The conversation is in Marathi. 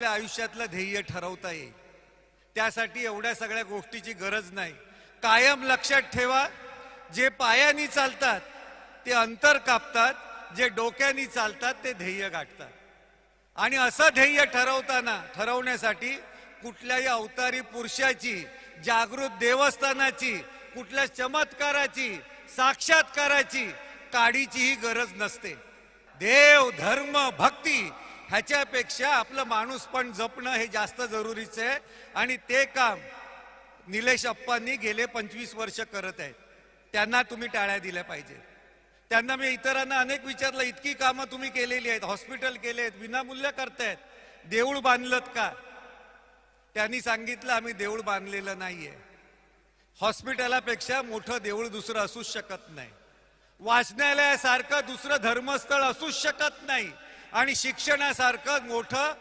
आपल्या आयुष्यातलं ध्येय ठरवता येईल। त्यासाठी एवढ्या सगळ्या गोष्टीची गरज नाही। कायम लक्षात ठेवा, जे पायानी चालतात ते अंतर कापतात, जे डोक्यानी चालतात ते ध्येय गाठतात। आणि असं ध्येय ठरवण्यासाठी कुठल्याही अवतारी पुरुषाची, जागृत देवस्थानाची, कुठल्या चमत्काराची, साक्षात्काराची, काडीचीही गरज नसते। देव, धर्म, भक्ती ह्याच्यापेक्षा आपलं माणूसपण जपणं हे जास्त जरुरीचं आहे। आणि ते काम निलेश अप्पांनी गेले 25 वर्ष करत आहेत। त्यांना तुम्ही टाळ्या दिल्या पाहिजे। त्यांना मी इतरांना अनेक विचारलं, इतकी कामं तुम्ही केलेली आहेत, हॉस्पिटल केलेत, विनामूल्य करतायत, देऊळ बांधलत का? त्यांनी सांगितलं, आम्ही देऊळ बांधलेलं नाहीये। हॉस्पिटलापेक्षा मोठं देऊळ दुसरं असूच शकत नाही, वाचनालयासारखं दुसरं धर्मस्थळ असूच शकत नाही, आणि शिक्षणासारखं मोठं